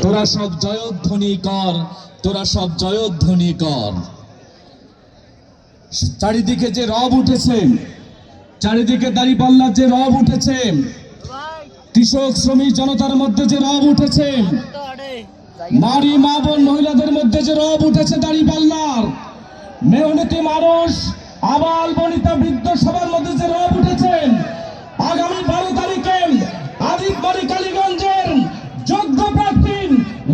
তোরা সব জয়ধ্বনি কর, তোরা সব জয়ধ্বনি কর। চারিদিকে যে রব উঠেছে, চারিদিকে দাঁড়িপাল্লার যে রব উঠেছে, কৃষক শ্রমিক জনতার মধ্যে যে রব উঠেছে, নারী মা বোন মহিলাদের মধ্যে যে রব উঠেছে দাঁড়িপাল্লার, মেহনতি মানুষ আবাল বনিতা বৃদ্ধ সবার মধ্যে যে রব উঠেছে, আগামী 12 তারিখে আদিতবাড়ি কালীগঞ্জের যোগ্য প্রার্থী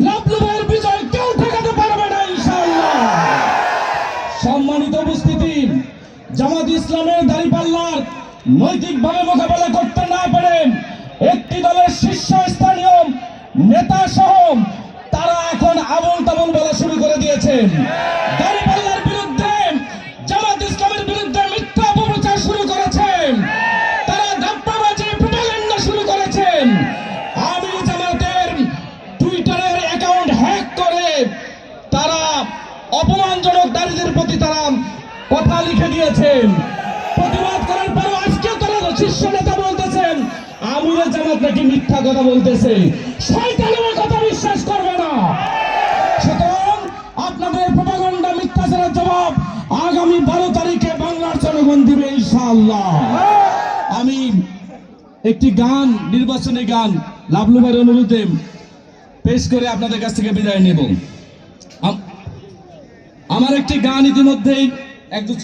লাবলু ভাইয়ের বিজয় কেউ ঠেকাতে পারবে না ইনশাআল্লাহ। সম্মানিত উপস্থিতি, জামাত ইসলামের দাঁড়িপাল্লার নৈতিকভাবে মোকাবেলা করতে না পেরে একটি দলের শীর্ষস্থানীয় নেতা সহ তারা এখন আবল তাবল বলা শুরু করে দিয়েছেন। দাঁড়িপাল্লার বিরুদ্ধে, জামাত ইসলামের বিরুদ্ধে মিথ্যা অপপ্রচার শুরু করেছেন, তারা ধাপ্পাবাজি প্রপাগান্ডা শুরু করেছেন। আমি জামাতের টুইটারের অ্যাকাউন্ট হ্যাক করে তারা অপমানজনক নারীদের প্রতি তারা কথা লিখে দিয়েছেন। প্রতিবাদ করার পরও আজকেও তারা শীর্ষ নেতা বলতেছেন আমিরের জামাত নাকি মিথ্যা কথা বলতেছে। শয়তানের কথা বিশ্বাস করবে না। সুতরাং আপনাদের প্রপাগান্ডা মিথ্যাচারের জবাব আগামী 12 তারিখে বাংলার জনগণ দিবে ইনশাআল্লাহ। আমি একটি গান, নির্বাচনী গান লাবলু ভাইয়ের অনুরোধে পেশ করে আপনাদের কাছ থেকে বিদায় নেব। আমার একটি গান ইতিমধ্যেই একদম